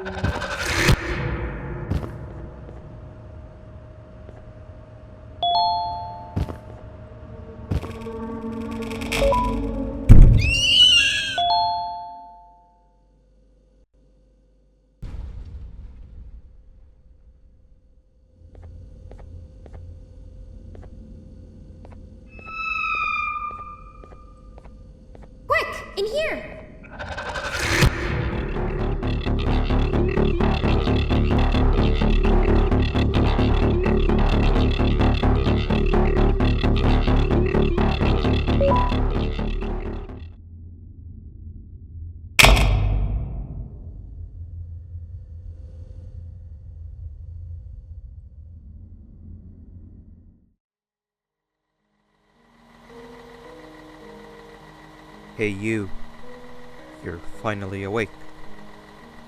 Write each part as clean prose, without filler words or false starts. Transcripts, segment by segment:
In here! Hey you. You're finally awake.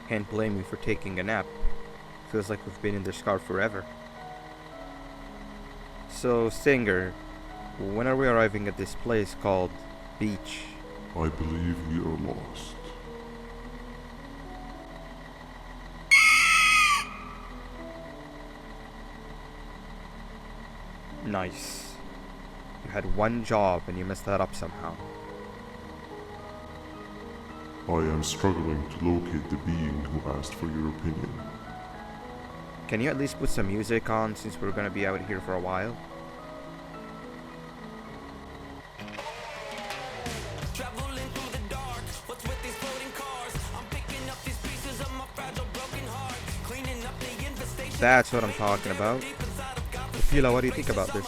Can't blame you for taking a nap. Feels like we've been in this car forever. So, Singer, when are we arriving at this place called Beach? I believe we are lost. Nice. You had one job and you messed that up somehow. I am struggling to locate the being who asked for your opinion. Can you at least put some music on since we're gonna be out here for a while? Traveling through the dark, what's with these floating cars? I'm picking up these pieces of my fragile broken heart, cleaning up the infestation. That's what I'm talking about. Opila, what do you think about this?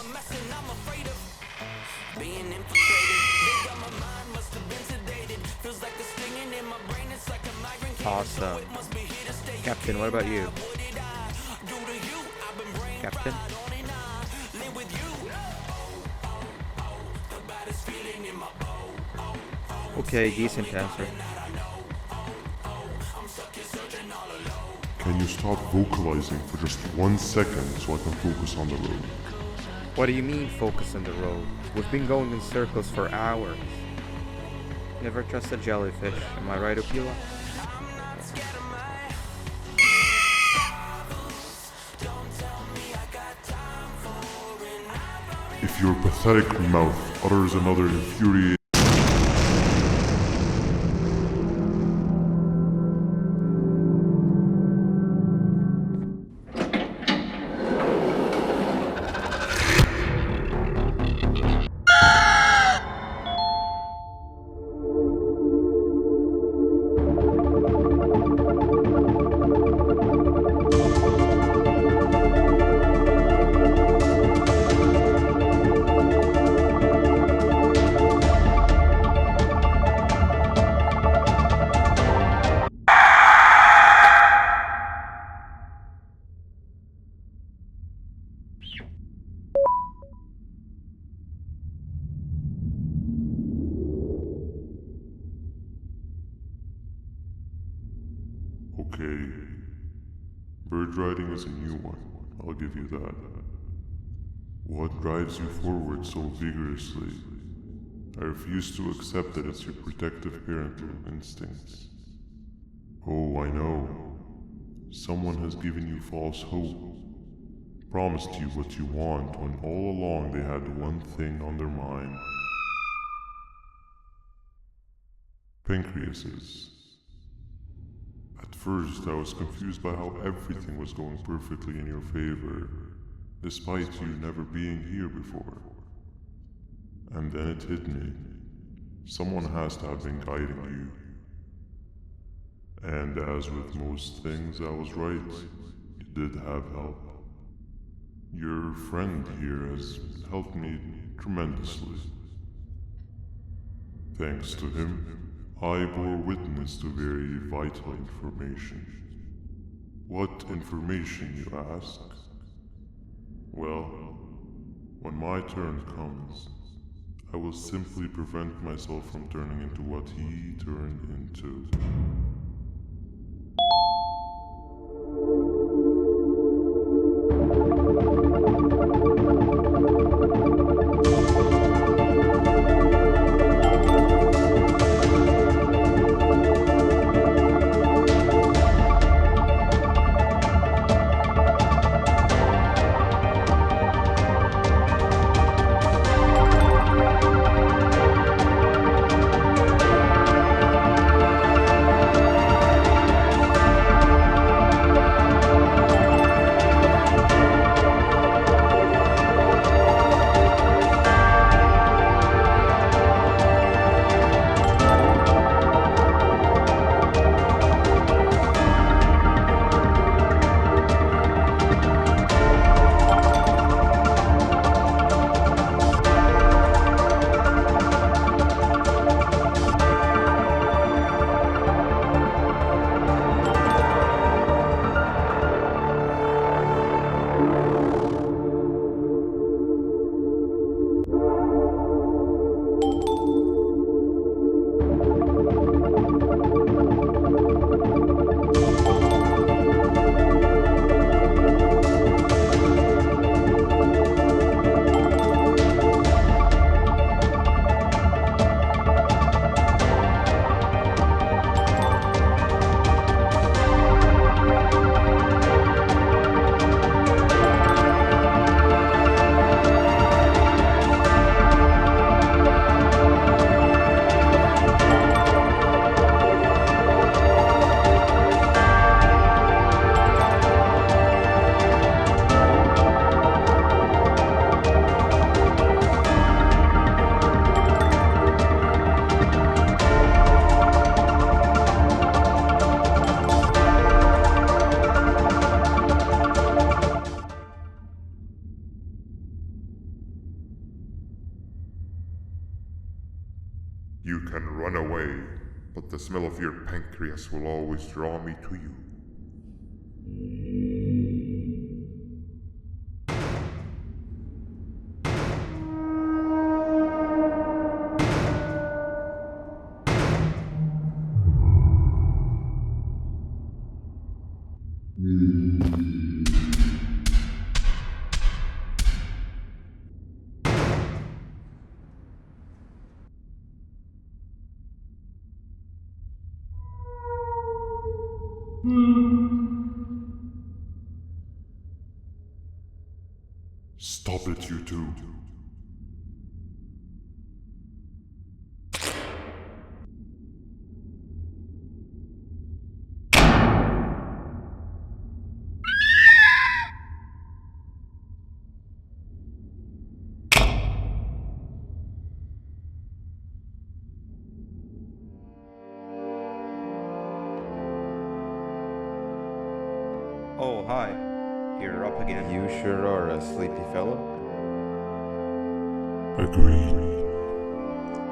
Being infiltrated, they got my mind, must have been sedated. Feels like the stinging in my brain, it's like a migraine. Awesome. Captain, what about you? Captain? Okay, decent answer. Can you stop vocalizing for just 1 second so I can focus on the road? What do you mean focus on the road? We've been going in circles for hours. Never trust a jellyfish, am I right, Opila? If your pathetic mouth utters another infuriating Okay, bird riding is a new one, I'll give you that. What drives you forward so vigorously? I refuse to accept that it's your protective parental instincts. Oh, I know. Someone has given you false hope. Promised you what you want when all along they had one thing on their mind. Pancreases. At first, I was confused by how everything was going perfectly in your favor, despite you never being here before. And then it hit me. Someone has to have been guiding you. And as with most things, I was right. You did have help. Your friend here has helped me tremendously. Thanks to him, I bore witness to very vital information. What information, you ask? Well, when my turn comes, I will simply prevent myself from turning into what he turned into. the smell of your pancreas will always draw me to you. Stop it, you two. Oh, hi. You're up again. You sure are a sleepy fellow. Agreed.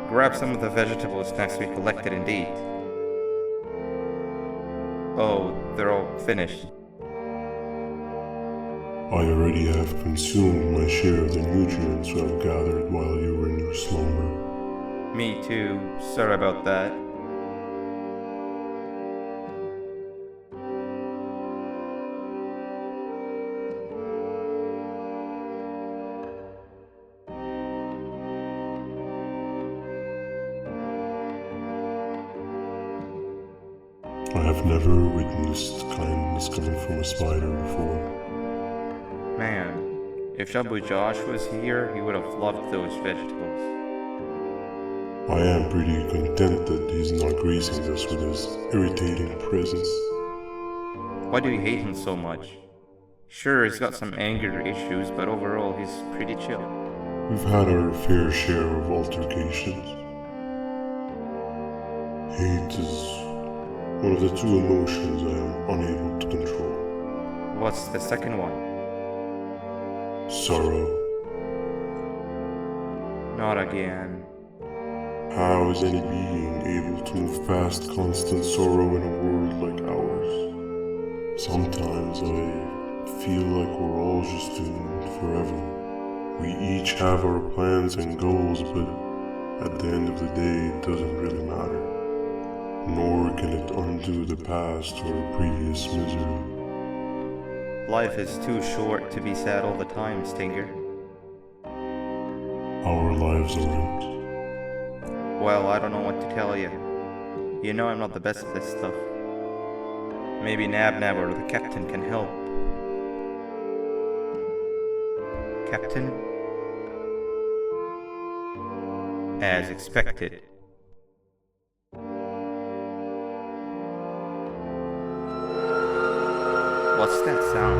Grab some of the vegetable snacks we collected and eat. Oh, they're all finished. I already have consumed my share of the nutrients I've gathered while you were in your slumber. Me too. Sorry about that. I have never witnessed kindness coming from a spider before. Man, if Shabu Josh was here, he would have loved those vegetables. I am pretty content that he's not gracing us with his irritating presence. Why do you hate him so much? Sure, he's got some anger issues, but overall he's pretty chill. We've had our fair share of altercations. Hate is one of the two emotions I am unable to control. What's the second one? Sorrow. Not again. How is any being able to move past constant sorrow in a world like ours? Sometimes I feel like we're all just doomed forever. We each have our plans and goals, but at the end of the day, it doesn't really matter. Nor can it undo the past or previous misery. Life is too short to be sad all the time, Stinger. Our lives aren't. Well, I don't know what to tell you. You know I'm not the best at this stuff. Maybe Nab or the captain can help. Captain? As expected. What's that sound?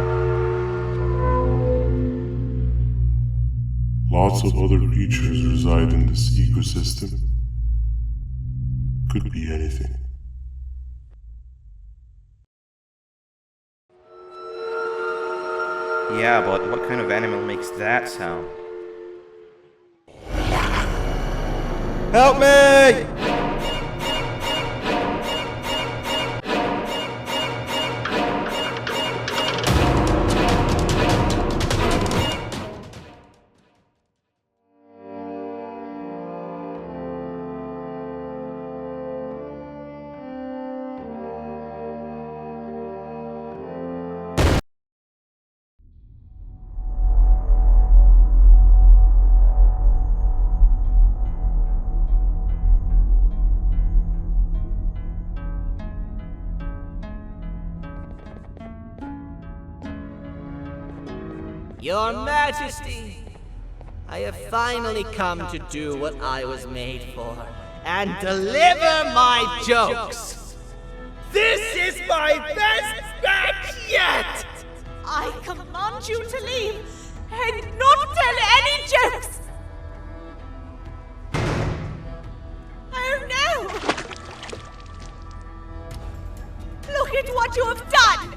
Lots of other creatures reside in this ecosystem. Could be anything. Yeah, but what kind of animal makes that sound? Help me! Your Majesty, I have finally come to do what I was made for, and deliver my jokes! This is my best batch yet! I command you to leave and not tell any jokes! Oh no! Look at what you have done!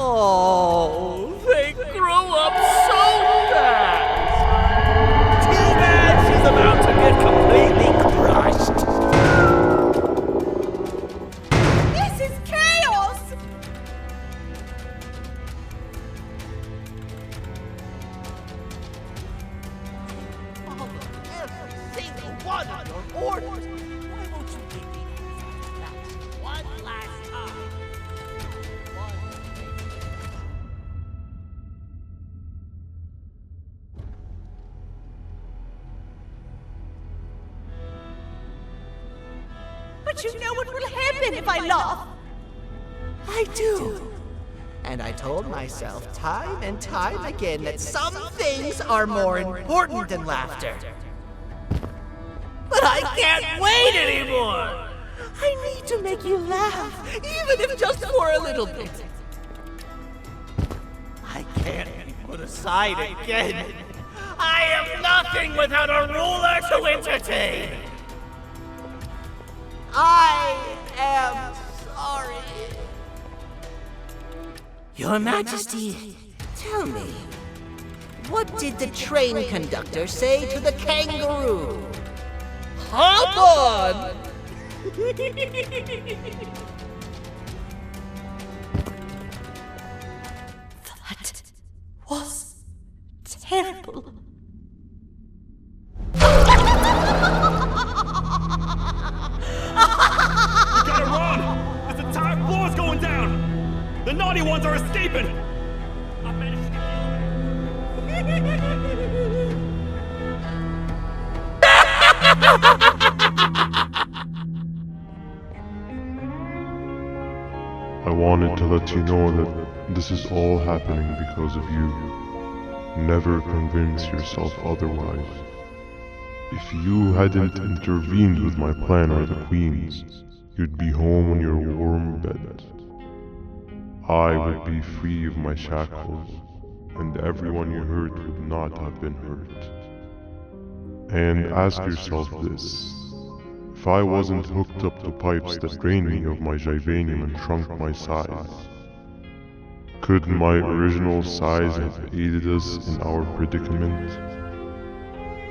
Oh, they grow up so fast! none of your orders. Why won't you give me that one last time? But you know what will happen if I laugh. I do. And I told myself time and time again that some things are more important than laughter. But I can't wait anymore! I need to make you laugh, even if just for a little bit. I can't be put aside again. I am nothing without a ruler to entertain. I am sorry. Your Majesty, tell me, what did the train conductor say to the kangaroo? Hop on! That was terrible. Gotta run! This entire floor is going down! The naughty ones are escaping! I managed to I wanted to let you know that this is all happening because of you. Never convince yourself otherwise. If you hadn't intervened with my plan or the Queen's, you'd be home in your warm bed. I would be free of my shackles, and everyone you hurt would not have been hurt. And ask yourself this. If I wasn't hooked up to pipes that drained me of my Givanium and shrunk my size, could my original size have aided us in our predicament?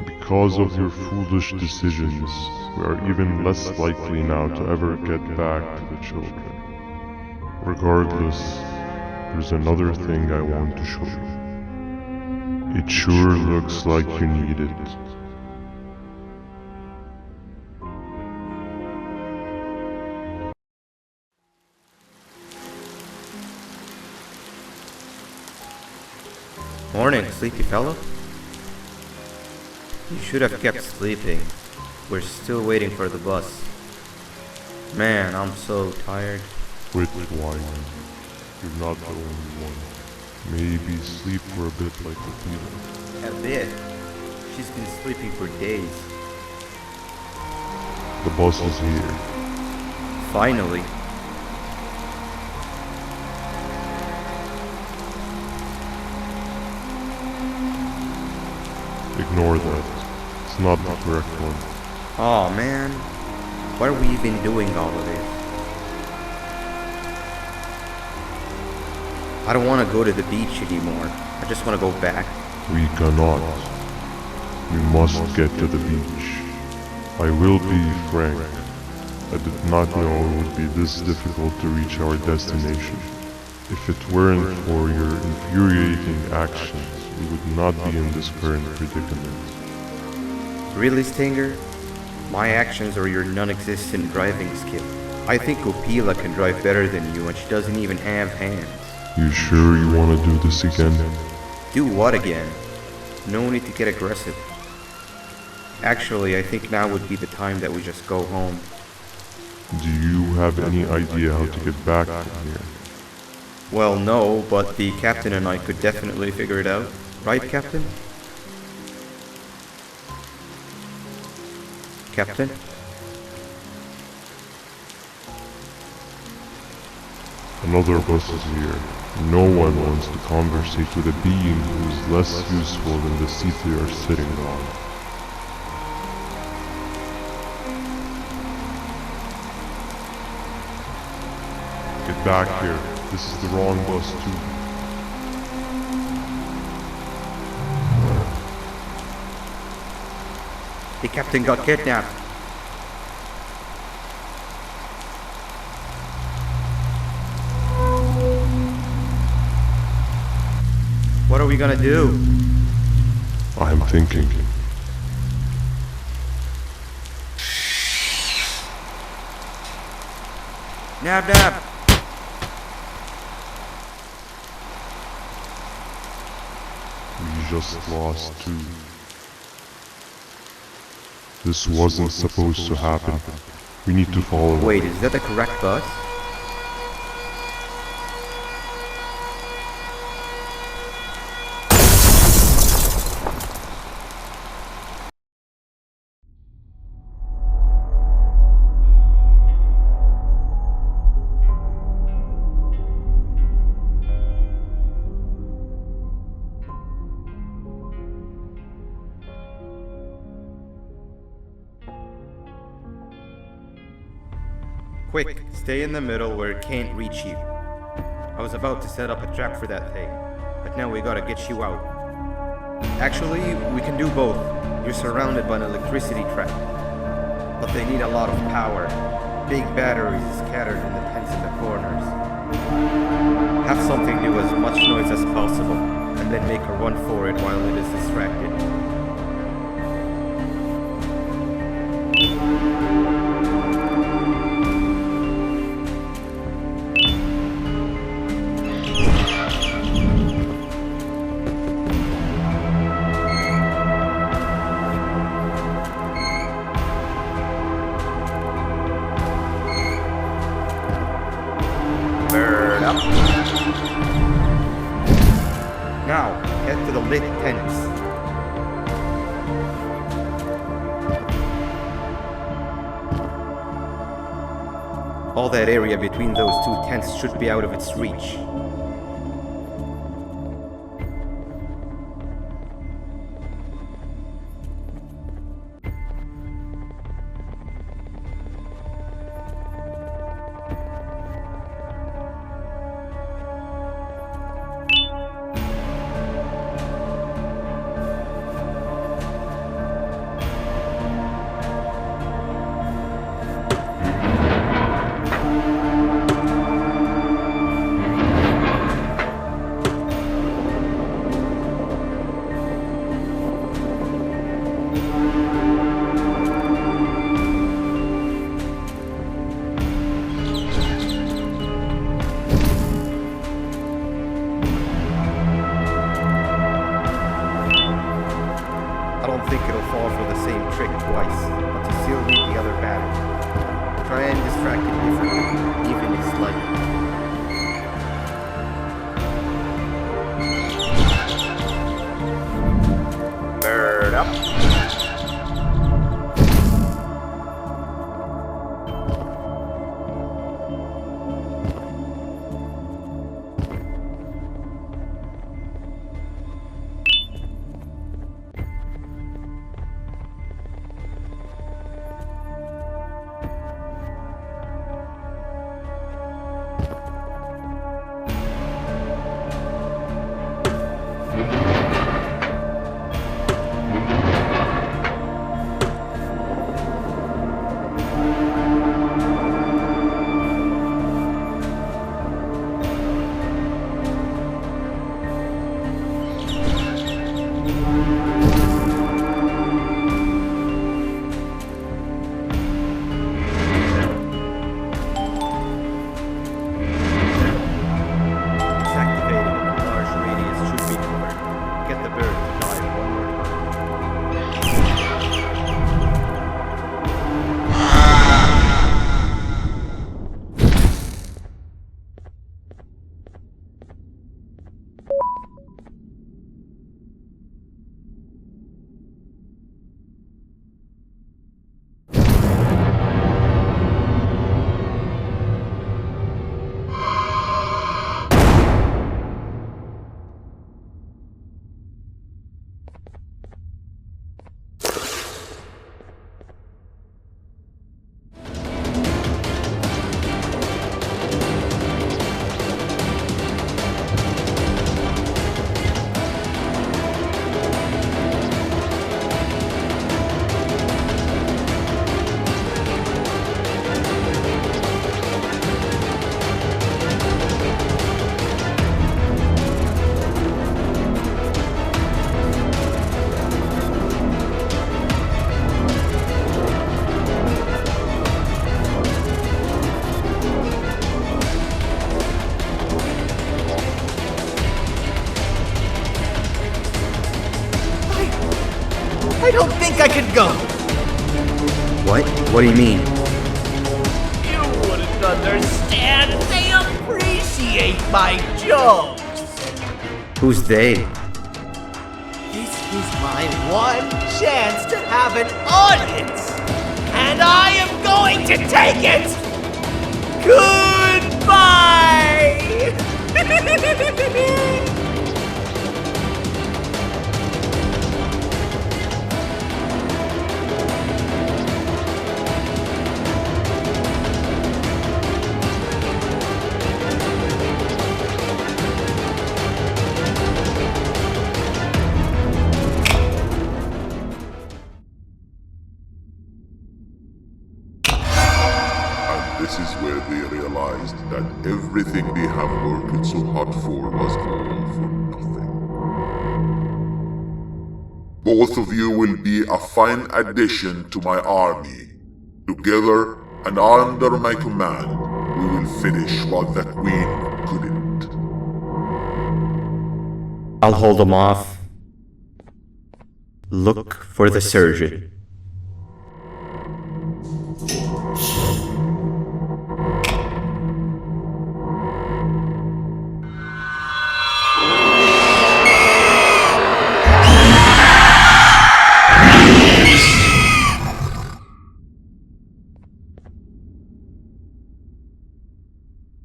Because of your foolish decisions, we are even less likely now to ever get back to the children. Regardless, there's another thing I want to show you. It sure looks like you need it. Morning, sleepy fellow. You should have kept sleeping. We're still waiting for the bus. Man, I'm so tired. Quit whining. You're not the only one. Maybe sleep for a bit like Opila. A bit. She's been sleeping for days. The bus is here. Finally. Ignore that. It's not the correct one. Aw, man. Why are we even doing all of this? I don't want to go to the beach anymore. I just want to go back. We cannot. We must get to the beach. I will be frank. I did not know it would be this difficult to reach our destination. If it weren't for your infuriating actions, we would not be in this current predicament. Really, Stinger? My actions are your non-existent driving skill. I think Opila can drive better than you and she doesn't even have hands. You sure you want to do this again? Do what again? No need to get aggressive. Actually, I think now would be the time that we just go home. Do you have any idea how to get back from here? Well, no, but the captain and I could definitely figure it out. Right, Captain? Captain? Another bus is here. No one wants to conversate with a being who is less useful than the seat they are sitting on. Get back here. This is the wrong bus too. The captain got kidnapped. What are we gonna do? I'm thinking. Nab nab! We just lost 2. This wasn't supposed to happen. We need to follow. Wait, is that the correct bus? Quick, stay in the middle where it can't reach you. I was about to set up a trap for that thing, but now we gotta get you out. Actually, we can do both. You're surrounded by an electricity trap, but they need a lot of power. Big batteries scattered in the tents in the corners. Have something do as much noise as possible, and then make a run for it while it is distracted. Now, head to the lit tents. All that area between those 2 tents should be out of its reach. I don't think it'll fall for the same trick twice, but you still need the other battery. Try and distract it differently, even if slightly. Bird up. can go. What? What do you mean? You wouldn't understand. They appreciate my jokes. Who's they? This is my one chance to have an audience, and I am going to take it. Goodbye. This is where they realized that everything they have worked so hard for was all for nothing. Both of you will be a fine addition to my army. Together and under my command, we will finish what the Queen couldn't. I'll hold them off. Look for the surgeon.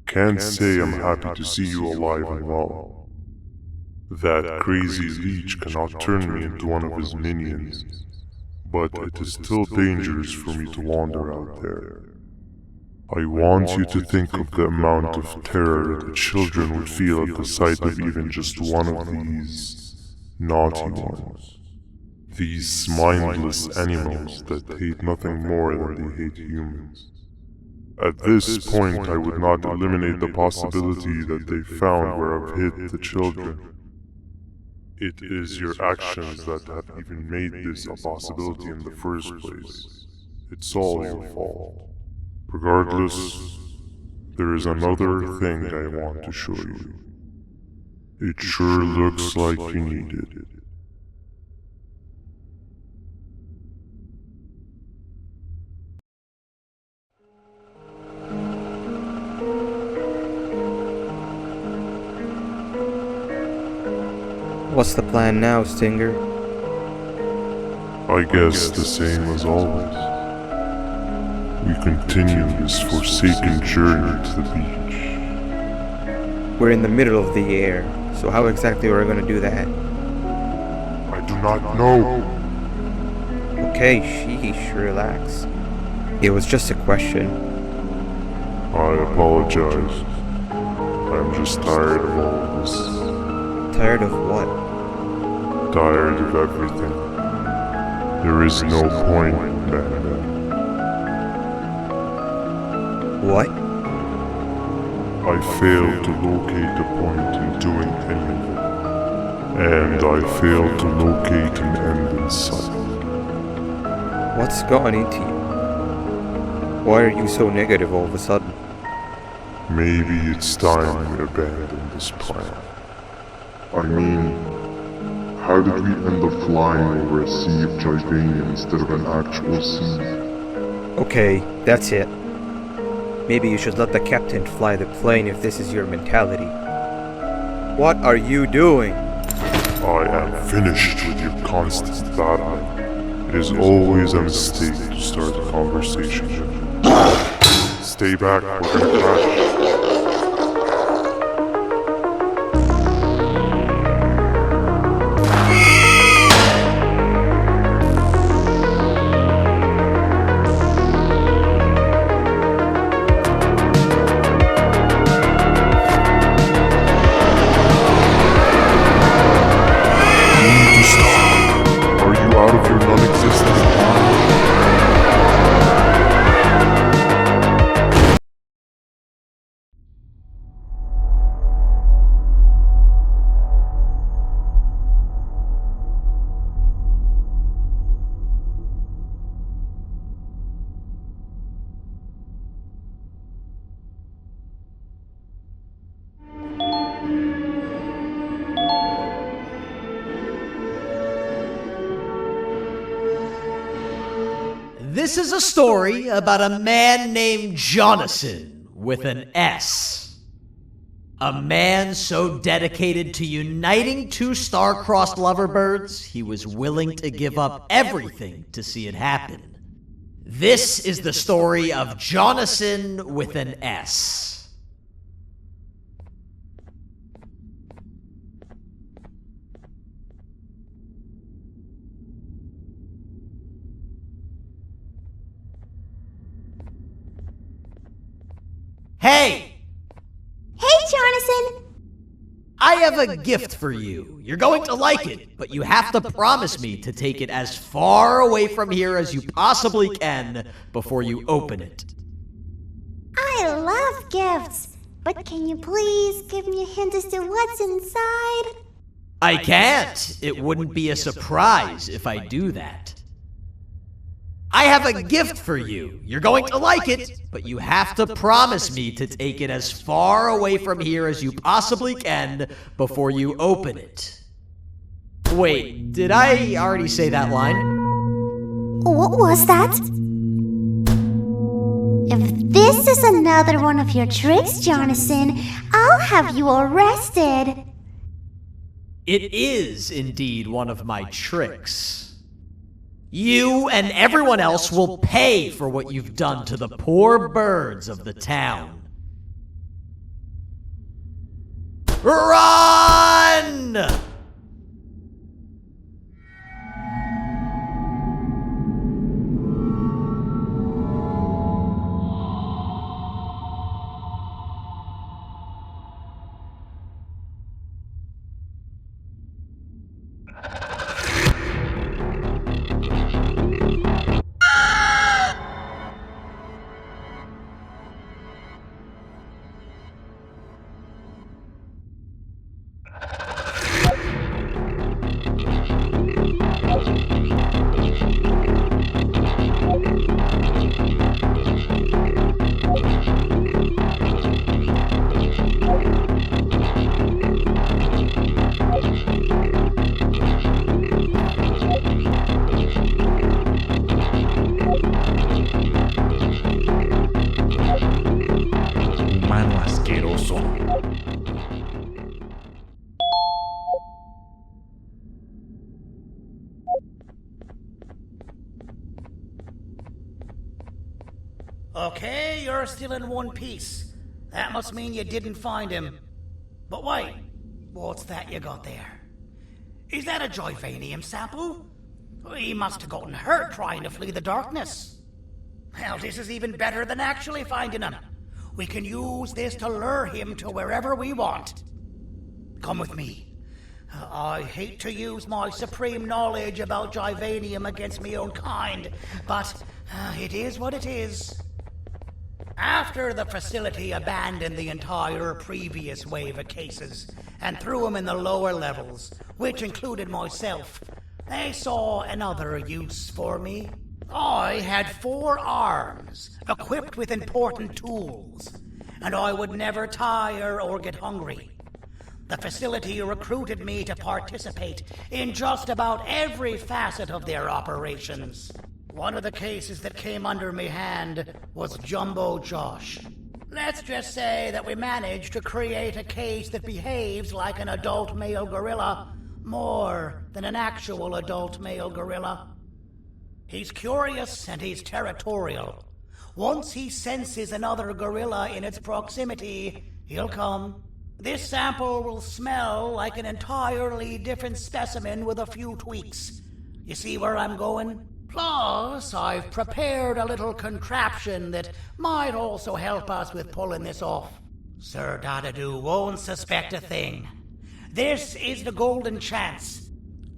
Can't say I'm happy to see you alive and well. That crazy leech cannot turn me into one of his minions, but it is still dangerous for me to wander out there. I want you to think of the amount of terror the children would feel at the sight of even just one of these naughty ones. These mindless animals that hate nothing more than they hate humans. At this point, I would not eliminate the possibility that they found where I've hid the children. It is your actions that have even made this a possibility in the first place. It's all your fault. Regardless, there is another thing I want to show you. It sure looks like you need it. What's the plan now, Stinger? I guess the same as always. We continue this forsaken journey to the beach. We're in the middle of the air, so how exactly are we going to do that? I do not know. Okay, sheesh, relax. It was just a question. I apologize. I'm just tired of all of this. Tired of what? Tired of everything. There is no point, Banban. What? I failed to locate a point in doing any of it. And I failed to locate an end in sight. What's gone into you? Why are you so negative all of a sudden? Maybe it's time we abandon this plan. I mean, how did we end up flying over a sea of Jivania instead of an actual sea? Okay, that's it. Maybe you should let the captain fly the plane if this is your mentality. What are you doing? I am finished with your constant battling. It is always a mistake to start a conversation. Stay back, we're gonna crash. This is a story about a man named Jonathan with an S. A man so dedicated to uniting two star-crossed loverbirds, he was willing to give up everything to see it happen. This is the story of Jonathan with an S. Hey! Hey, Jonathan! I have a gift for you. You're going to like it, but you have to promise me to take it as far away from here as you possibly can before you open it. I love gifts, but can you please give me a hint as to what's inside? I can't. It wouldn't be a surprise if I do that. I have a gift for you. You're going to like it, but you have to promise me to take it as far away from here as you possibly can before you open it. Wait, did I already say that line? What was that? If this is another one of your tricks, Jonathan, I'll have you arrested. It is indeed one of my tricks. You and everyone else will pay for what you've done to the poor birds of the town. Run! Humano asqueroso. Okay, you're still in one piece. That must mean you didn't find him. But wait, what's that you got there? Is that a Joyvanium sample? He must have gotten hurt trying to flee the darkness. Well, this is even better than actually finding him. We can use this to lure him to wherever we want. Come with me. I hate to use my supreme knowledge about Joyvanium against my own kind, but it is what it is. After the facility abandoned the entire previous wave of cases and threw them in the lower levels, which included myself, they saw another use for me. I had 4 arms, equipped with important tools, and I would never tire or get hungry. The facility recruited me to participate in just about every facet of their operations. One of the cases that came under me hand was Jumbo Josh. Let's just say that we managed to create a case that behaves like an adult male gorilla, more than an actual adult male gorilla. He's curious and he's territorial. Once he senses another gorilla in its proximity, he'll come. This sample will smell like an entirely different specimen with a few tweaks. You see where I'm going? Plus, I've prepared a little contraption that might also help us with pulling this off. Sir Dadadoo won't suspect a thing. This is the golden chance.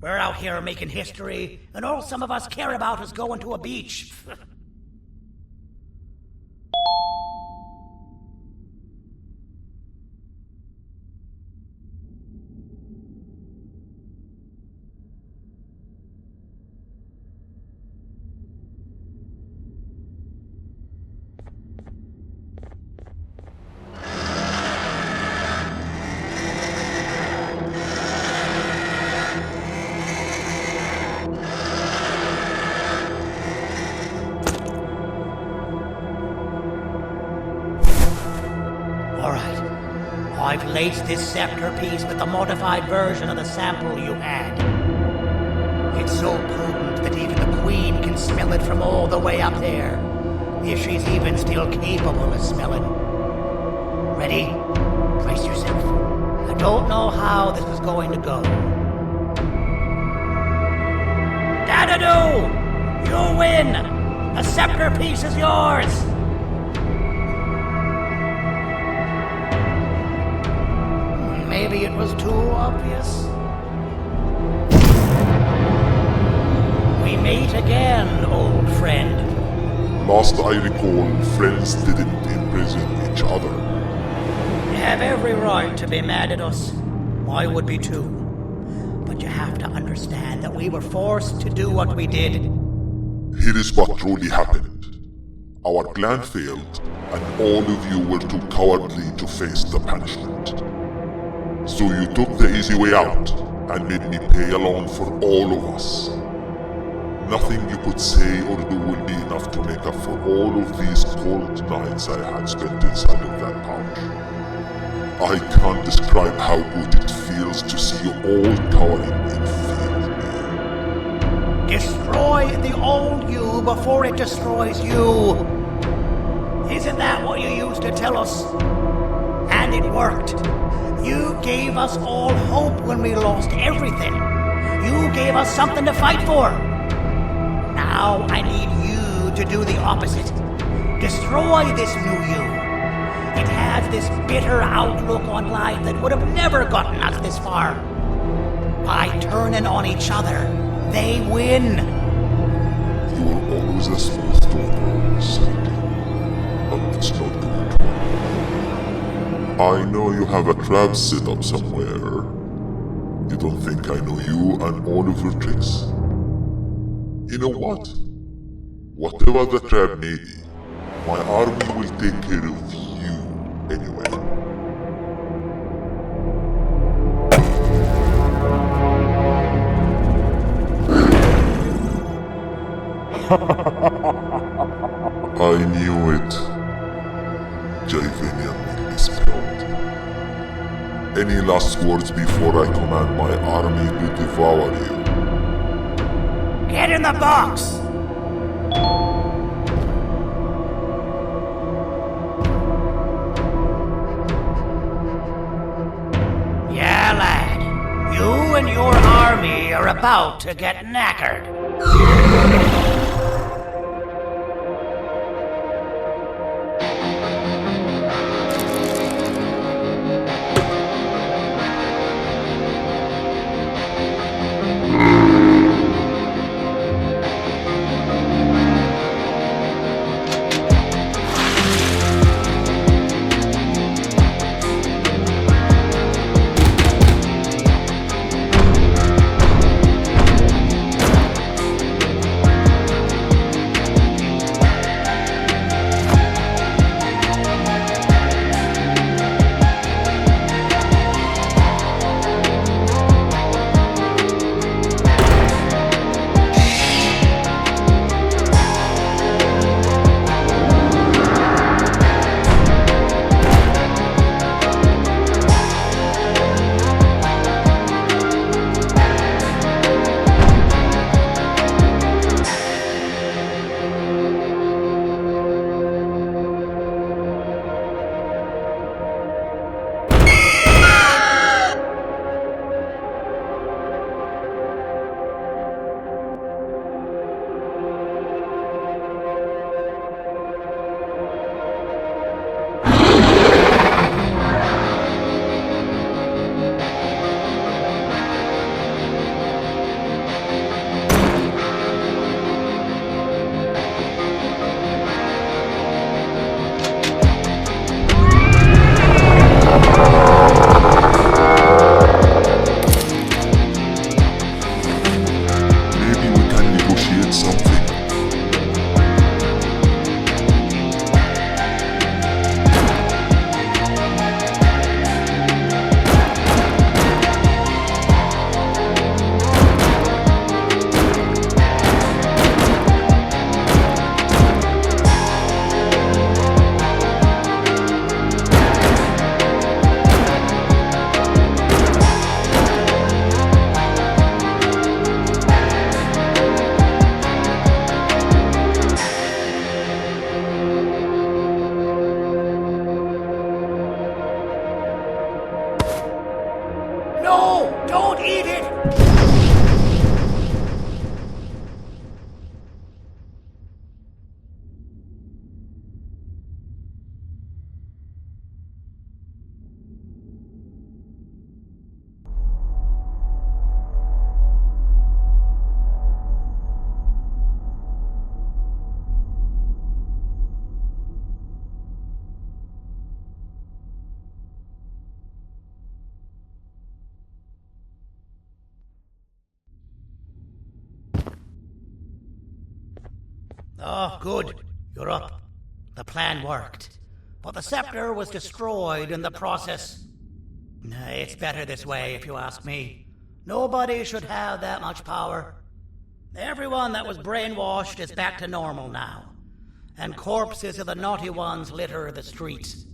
We're out here making history, and all some of us care about is going to a beach. I've laced this scepter piece with the modified version of the sample you had. It's so potent that even the Queen can smell it from all the way up there, if she's even still capable of smelling. Ready? Brace yourself. I don't know how this is going to go. Dadadoo! You win! The scepter piece is yours! Maybe it was too obvious. We meet again, old friend. Last I recall, friends didn't imprison each other. You have every right to be mad at us. I would be too. But you have to understand that we were forced to do what we did. Here is what truly happened. Our plan failed, and all of you were too cowardly to face the punishment. So you took the easy way out, and made me pay along for all of us. Nothing you could say or do will be enough to make up for all of these cold nights I had spent inside of that pouch. I can't describe how good it feels to see you all cowering in fear of me. Destroy the old you before it destroys you. Isn't that what you used to tell us? And it worked. You gave us all hope when we lost everything. You gave us something to fight for. Now I need you to do the opposite. Destroy this new you. It has this bitter outlook on life that would have never gotten us this far. By turning on each other, they win. You were always a smooth talker, Sandy. But it's not going to work. I know you have a trap set up somewhere. You don't think I know you and all of your tricks? You know what? Whatever the trap may be, my army will take care of you anyway. I knew it. Javanian will be spelled. Any last words before I command my army to devour you? Get in the box! Yeah, lad. You and your army are about to get knackered. Oh, good. You're up. The plan worked. But the scepter was destroyed in the process. It's better this way, if you ask me. Nobody should have that much power. Everyone that was brainwashed is back to normal now. And corpses of the naughty ones litter the streets.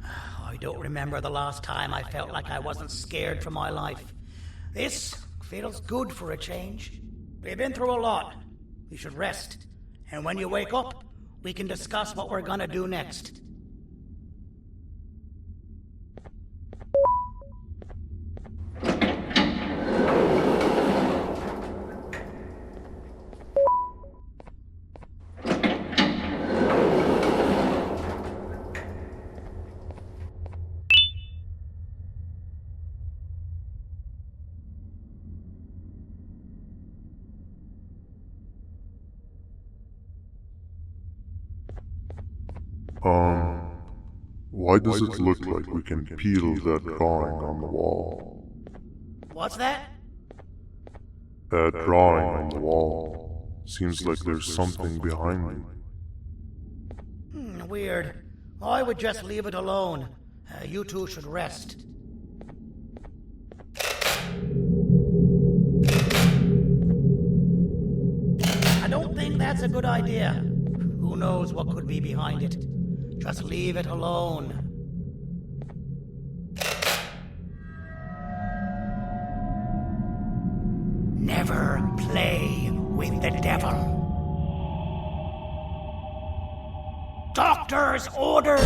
I don't remember the last time I felt like I wasn't scared for my life. This feels good for a change. We've been through a lot. You should rest. And when you wake up, we can discuss what we're gonna do next. Why does it look like we can peel that drawing on the wall? What's that? That drawing on the wall. Seems like there's something behind it. Weird. I would just leave it alone. You two should rest. I don't think that's a good idea. Who knows what could be behind it? Just leave it alone. Never play with the devil. Doctor's orders!